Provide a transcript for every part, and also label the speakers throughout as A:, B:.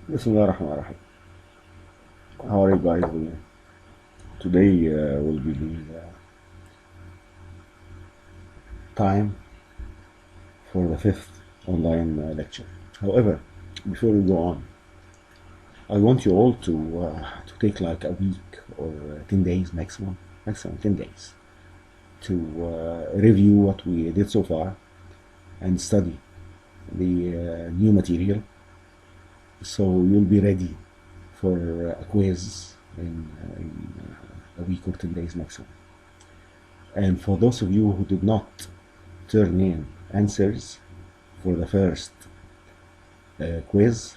A: Bismillah ar-Rahman ar-Rahim. How are you guys doing? Today will be the time for the fifth online lecture. However, before we go on, I want you all to take like a week or 10 days maximum 10 days to review what we did so far and study the new material, so you'll be ready for a quiz in a week or 10 days maximum. And for those of you who did not turn in answers for the first quiz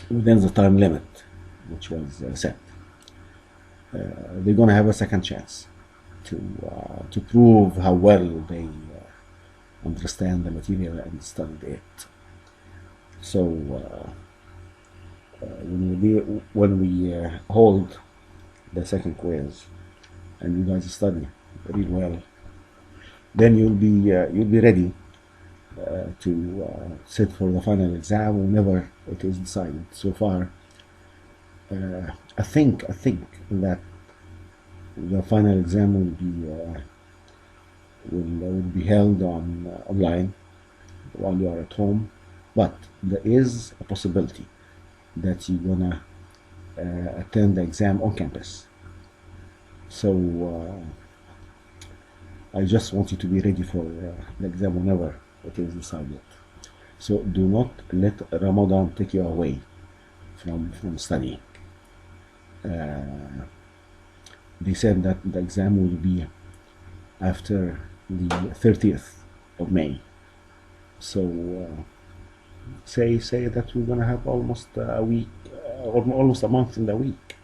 A: within the time limit which was set, they're going to have a second chance to prove how well they understand the material and studied it. So when we hold the second quiz and you guys study real well, then you'll be ready to sit for the final exam whenever it is decided. So far, I think that the final exam will be held online while you are at home, but there is a possibility that you're gonna attend the exam on campus. So I just want you to be ready for the exam whenever it is decided. So do not let Ramadan take you away from studying. They said that the exam will be after the 30th of May. So say that we're gonna have almost a week, almost a month in the week,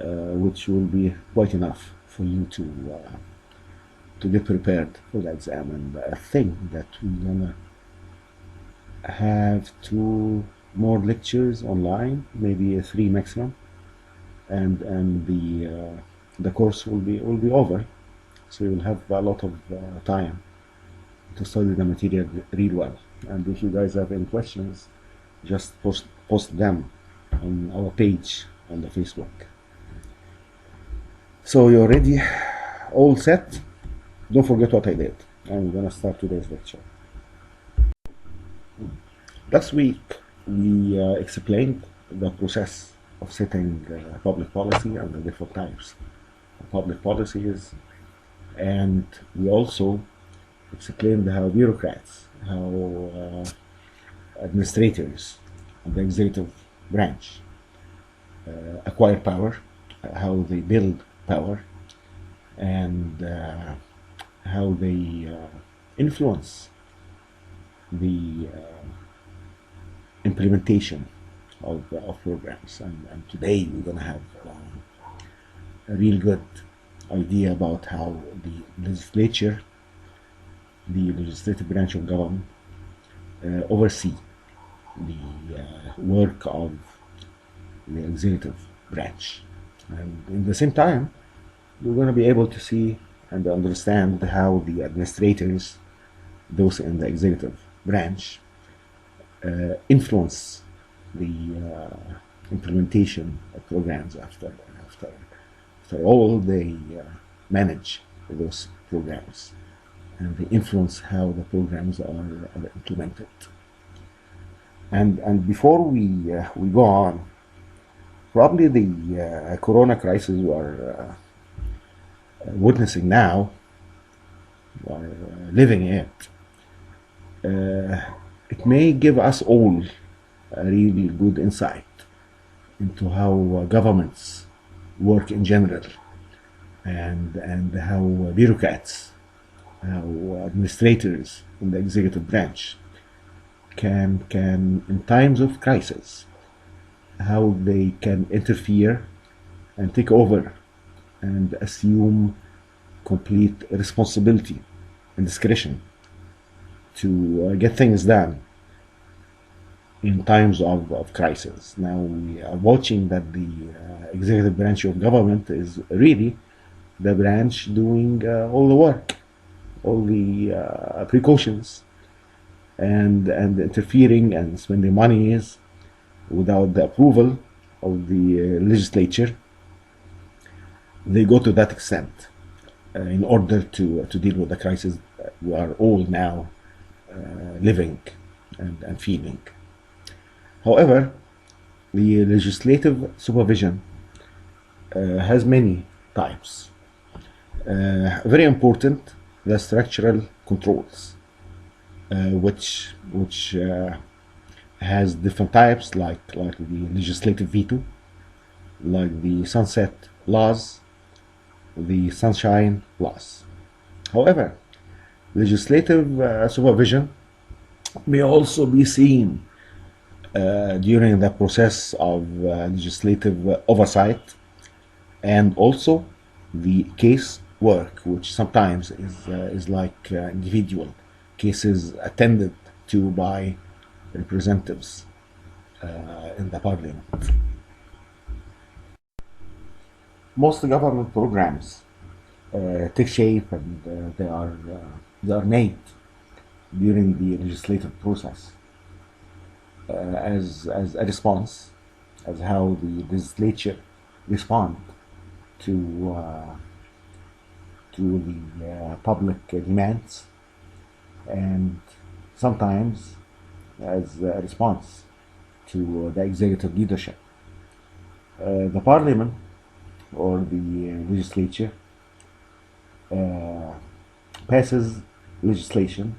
A: which will be quite enough for you to get prepared for the exam. And I think that we're gonna have 2 more lectures online, maybe 3 maximum, and the course will be over. So you'll have a lot of time to study the material real well. And if you guys have any questions, just post them on our page on the Facebook. So you're ready, all set? Don't forget what I did. I'm gonna start today's lecture. Last week we explained the process of setting public policy and the different types of public policies, and we also explained how bureaucrats, how administrators of the executive branch acquire power, how they build power, and how they influence the implementation of programs. And today we're going to have a real good idea about how the legislature, the legislative branch of government, oversee the work of the executive branch. And in the same time, we're going to be able to see and understand how the administrators, those in the executive branch, influence the implementation of programs. After all, they manage those programs, and they influence how the programs are implemented. And before we go on, probably the corona crisis we are witnessing now, or living it, it may give us all a really good insight into how governments work in general, and how bureaucrats, how administrators in the executive branch can in times of crisis, how they can interfere and take over and assume complete responsibility and discretion to get things done in times of crisis. Now we are watching that the executive branch of government is really the branch doing all the work, all the precautions, and interfering and spending monies without the approval of the legislature, they go to that extent in order to deal with the crisis we are all now living and feeling. However, the legislative supervision has many types. Very important, the structural controls, which has different types, like the legislative veto, like the sunset laws, the sunshine laws. However, legislative supervision may also be seen during the process of legislative oversight, and also the case work, which sometimes is like individual cases attended to by representatives in the parliament. Most government programs take shape, and they are made during the legislative process as a response, as how the legislature respond to the public demands, and sometimes as a response to the executive leadership. The parliament or the legislature passes legislation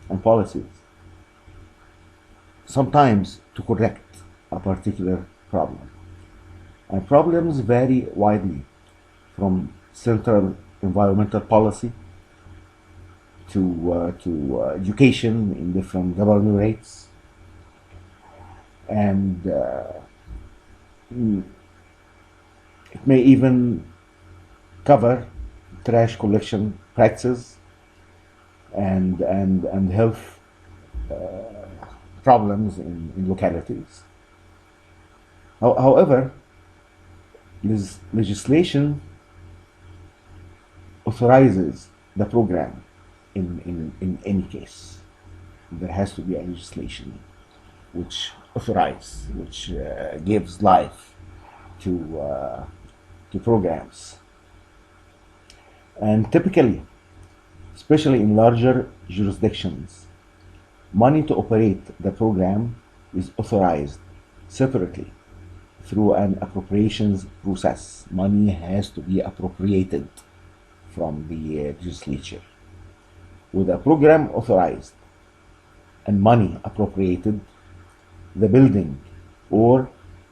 A: and policies, sometimes to correct a particular problem. And problems vary widely, from central environmental policy to education in different governorates, and it may even cover trash collection practices and health problems in localities. However, legislation authorizes the program in any case. There has to be a legislation which authorizes, which gives life to programs. And typically, especially in larger jurisdictions, money to operate the program is authorized separately through an appropriations process. Money has to be appropriated from the legislature. With a program authorized and money appropriated, the building or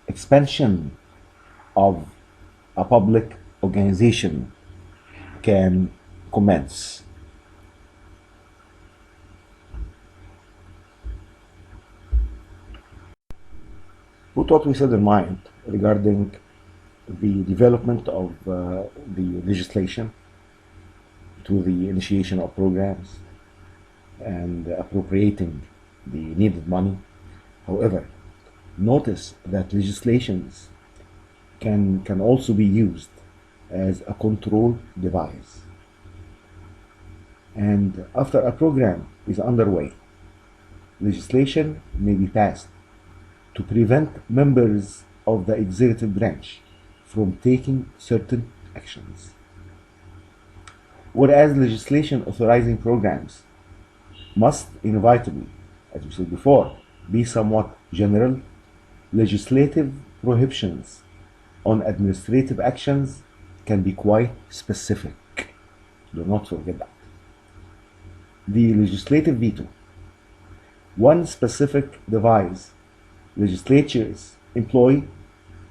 A: expansion of a public organization can commence. Put what we said in mind regarding the development of the legislation to the initiation of programs and appropriating the needed money. However, notice that legislations can also be used as a control device. And after a program is underway, legislation may be passed to prevent members of the executive branch from taking certain actions. Whereas legislation authorizing programs must inevitably, as we said before, be somewhat general, legislative prohibitions on administrative actions can be quite specific. Do not forget that. The legislative veto, one specific device legislatures employ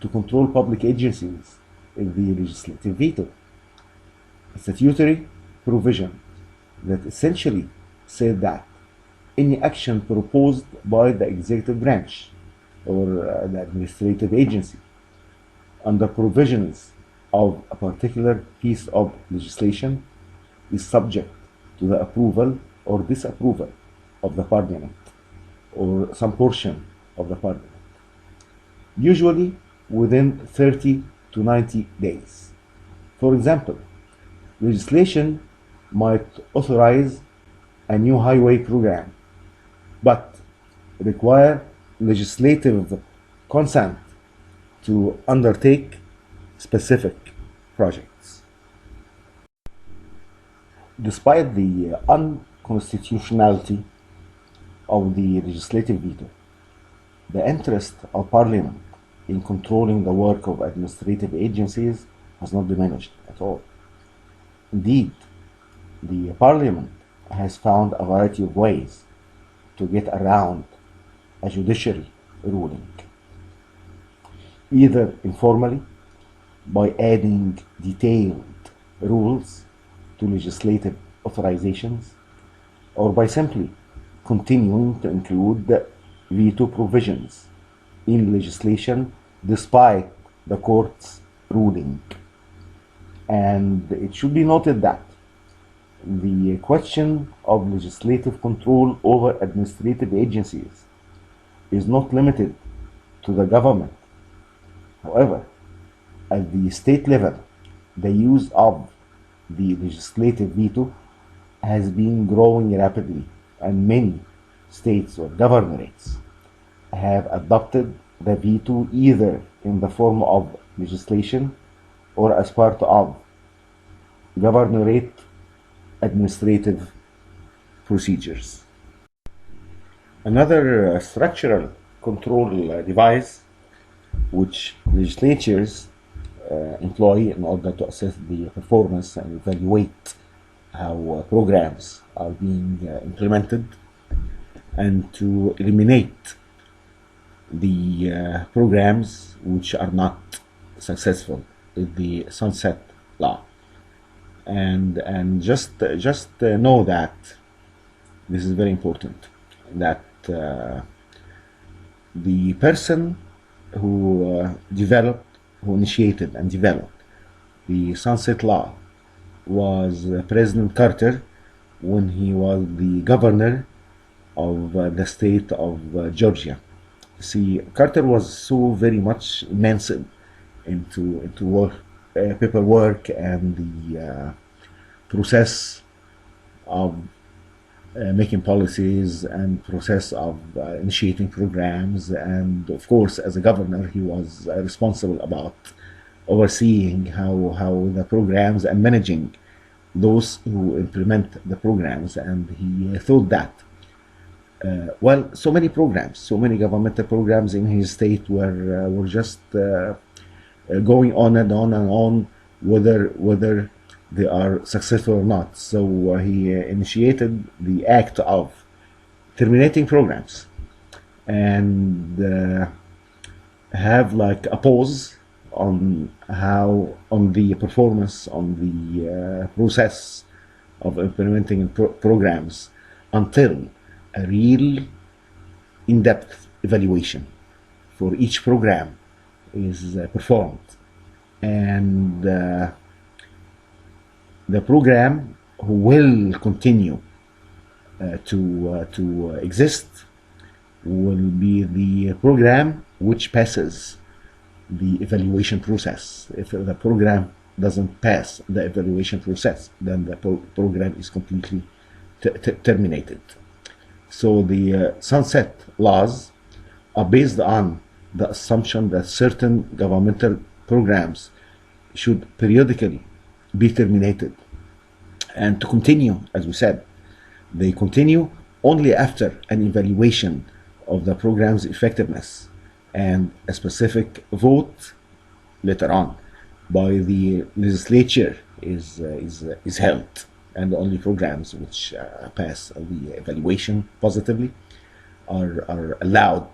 A: to control public agencies, is the legislative veto, a statutory provision that essentially said that any action proposed by the executive branch or the administrative agency under provisions of a particular piece of legislation is subject to the approval or disapproval of the parliament or some portion of the parliament, usually within 30 to 90 days. For example, legislation might authorize a new highway program, but require legislative consent to undertake specific projects. Despite the unconstitutionality of the legislative veto, the interest of Parliament in controlling the work of administrative agencies has not diminished at all. Indeed, the Parliament has found a variety of ways to get around a judiciary ruling, either informally by adding detailed rules to legislative authorizations, or by simply continuing to include veto provisions in legislation despite the court's ruling. And it should be noted that the question of legislative control over administrative agencies is not limited to the government. However, at the state level, the use of the legislative veto has been growing rapidly, and many states or governorates have adopted the veto either in the form of legislation or as part of governorate administrative procedures. Another structural control device which legislatures employ in order to assess the performance and evaluate how programs are being implemented, and to eliminate the programs which are not successful, with the sunset law. And just know that this is very important, that the person who initiated and developed the sunset law was President Carter when he was the governor of the state of Georgia. See, Carter was so very much immersed into work, paperwork and the process of making policies and process of initiating programs, and of course as a governor he was responsible about overseeing how the programs and managing those who implement the programs. And he thought that so many programs, so many governmental programs in his state were just going on and on and on, whether they are successful or not. So he initiated the act of terminating programs and have like a pause on the performance, on the process of implementing programs, until a real in-depth evaluation for each program is performed, and the program will continue to exist will be the program which passes the evaluation process. If the program doesn't pass the evaluation process, then the program is completely terminated. So the sunset laws are based on the assumption that certain governmental programs should periodically be terminated, and to continue, as we said, they continue only after an evaluation of the program's effectiveness and a specific vote later on by the legislature is held, and only programs which pass the evaluation positively are allowed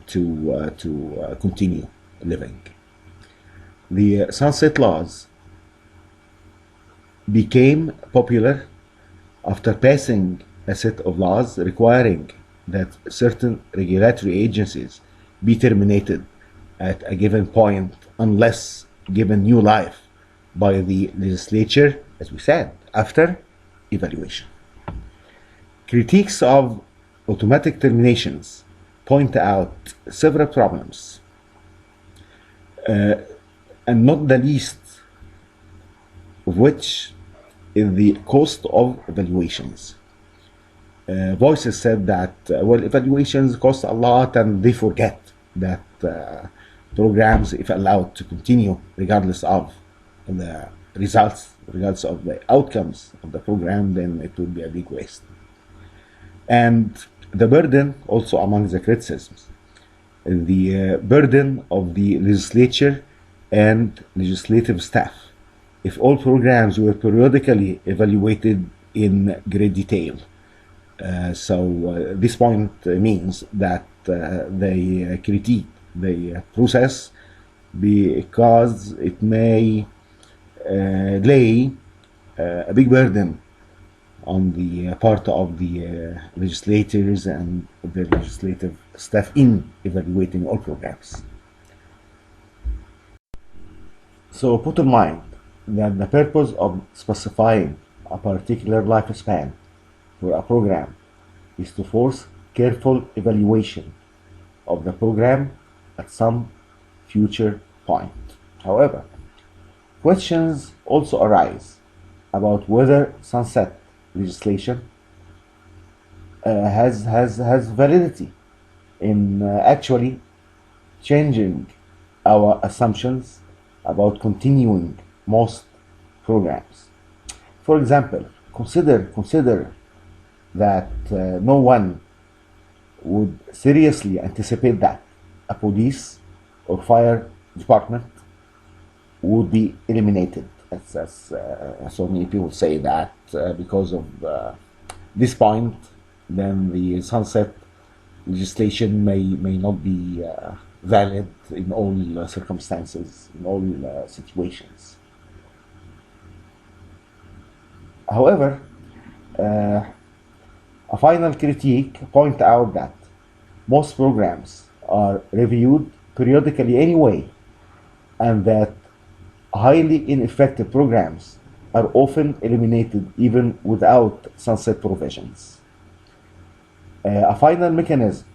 A: to continue living. The sunset laws became popular after passing a set of laws requiring that certain regulatory agencies be terminated at a given point unless given new life by the legislature, as we said, after evaluation. Critiques of automatic terminations point out several problems, and not the least of which is the cost of evaluations. Voices said that evaluations cost a lot and they forget that programs, if allowed to continue regardless of the regardless of the outcomes of the program, then it would be a big waste. And the burden also among the criticisms, the burden of the legislature and legislative staff. If all programs were periodically evaluated in great detail, this point means that they critique the process because it may lay a big burden on the part of the legislators and the legislative staff in evaluating all programs. So put in mind that the purpose of specifying a particular lifespan for a program is to force careful evaluation of the program at some future point. However, questions also arise about whether sunset legislation has validity in actually changing our assumptions about continuing most programs. For example, consider that no one would seriously anticipate that a police or fire department would be eliminated. As so many people say that because of this point, then the sunset legislation may not be valid in all circumstances, in all situations. However, a final critique point out that most programs are reviewed periodically anyway, and that highly ineffective programs are often eliminated even without sunset provisions. A final mechanism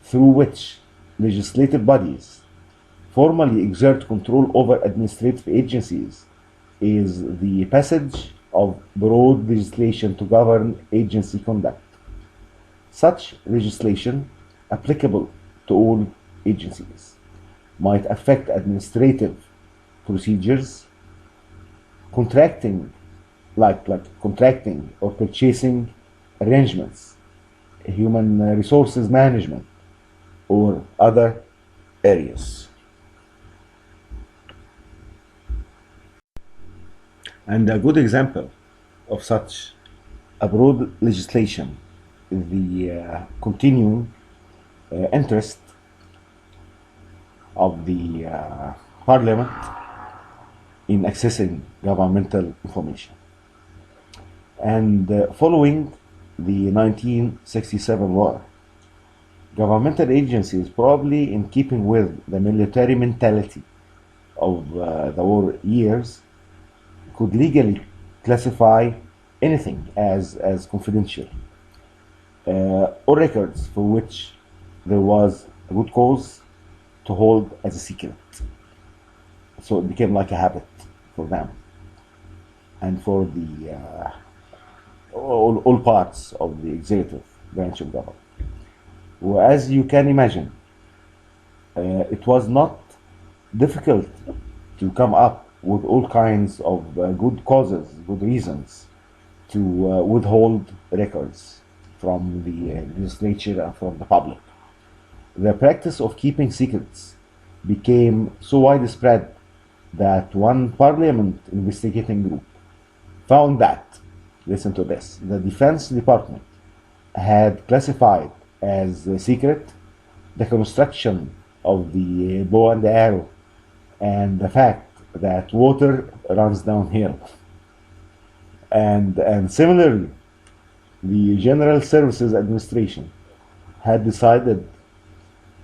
A: through which legislative bodies formally exert control over administrative agencies is the passage of broad legislation to govern agency conduct. Such legislation, applicable to all agencies, might affect administrative procedures, contracting or purchasing arrangements, human resources management, or other areas. And a good example of such a broad legislation is the continuing interest of the Parliament in accessing governmental information. And following the 1967 war, governmental agencies, probably in keeping with the military mentality of the war years, could legally classify anything as confidential, or records for which there was a good cause to hold as a secret. So it became like a habit for them and for the all parts of the executive branch of government. Well, as you can imagine, it was not difficult to come up with all kinds of good causes, good reasons to withhold records from the legislature and from the public. The practice of keeping secrets became so widespread that one parliament investigating group found that, listen to this, the Defense Department had classified as a secret the construction of the bow and arrow and the fact that water runs downhill. And similarly, the General Services Administration had decided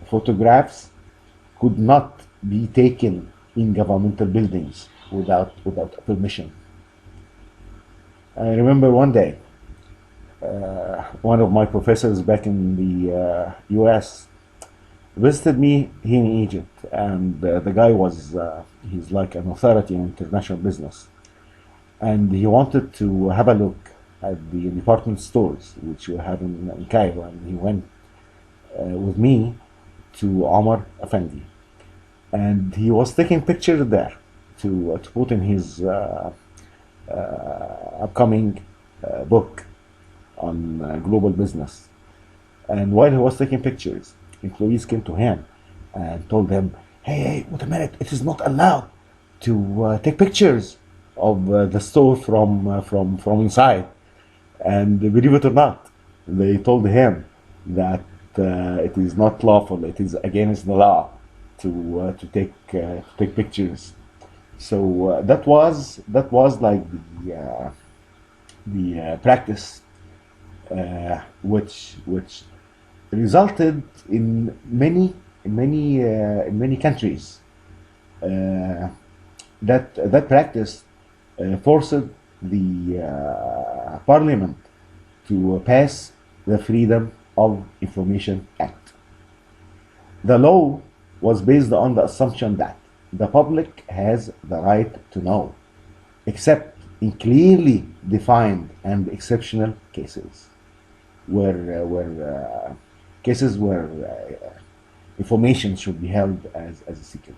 A: photographs could not be taken in governmental buildings without permission. I remember one day, one of my professors back in the US visited me here in Egypt, and the guy was, he's like an authority in international business, and he wanted to have a look at the department stores which we have in Cairo, and he went with me to Omar Effendi, and he was taking pictures there to put in his upcoming book on global business. And while he was taking pictures, employees came to him and told him, hey, wait a minute, it is not allowed to take pictures of the store from inside. And believe it or not, they told him that it is not lawful, it is against the law to take pictures. So that was like the practice which resulted in many countries. That practice forced the parliament to pass the Freedom of Information Act. The law was based on the assumption that the public has the right to know, except in clearly defined and exceptional cases, where cases where information should be held as a secret.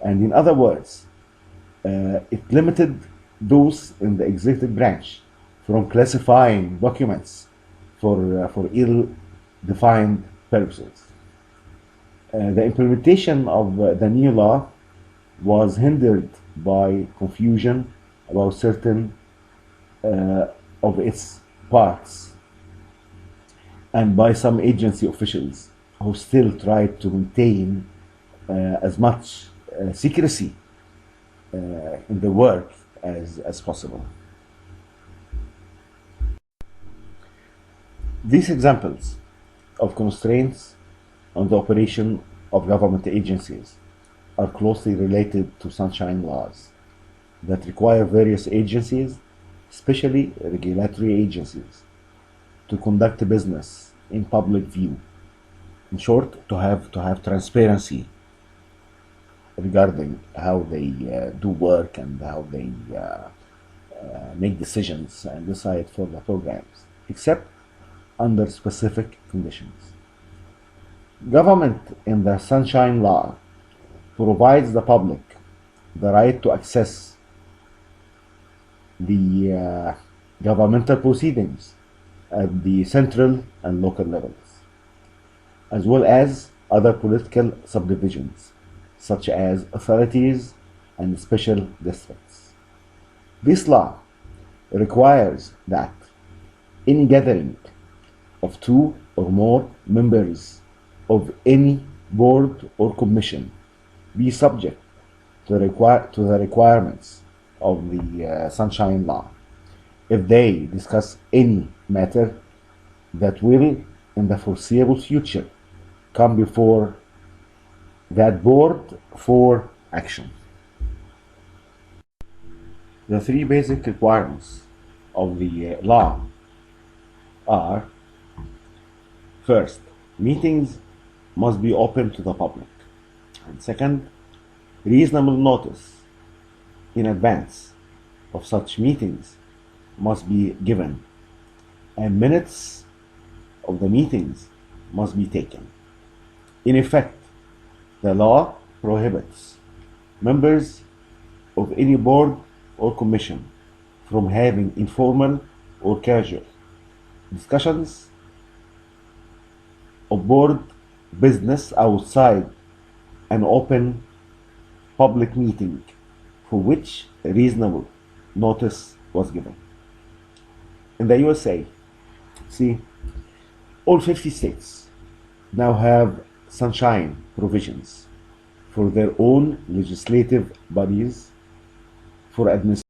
A: And in other words, it limited those in the executive branch from classifying documents for ill-defined purposes. The implementation of the new law was hindered by confusion about certain of its parts, and by some agency officials who still tried to maintain as much secrecy in the work as possible. These examples of constraints on the operation of government agencies are closely related to sunshine laws that require various agencies, especially regulatory agencies, to conduct business in public view. In short, to have transparency regarding how they do work and how they make decisions and decide for the programs, except under specific conditions. Government in the Sunshine Law provides the public the right to access the governmental proceedings at the central and local levels, as well as other political subdivisions, such as authorities and special districts. This law requires that any gathering of two or more members of any board or commission be subject to the requirements of the Sunshine Law if they discuss any matter that will, in the foreseeable future, come before that board for action. The three basic requirements of the law are: first, meetings must be open to the public, and second, reasonable notice in advance of such meetings must be given, and minutes of the meetings must be taken. In effect, the law prohibits members of any board or commission from having informal or casual discussions of board business outside an open public meeting for which reasonable notice was given. In the USA, see, all 50 states now have sunshine provisions for their own legislative bodies for administration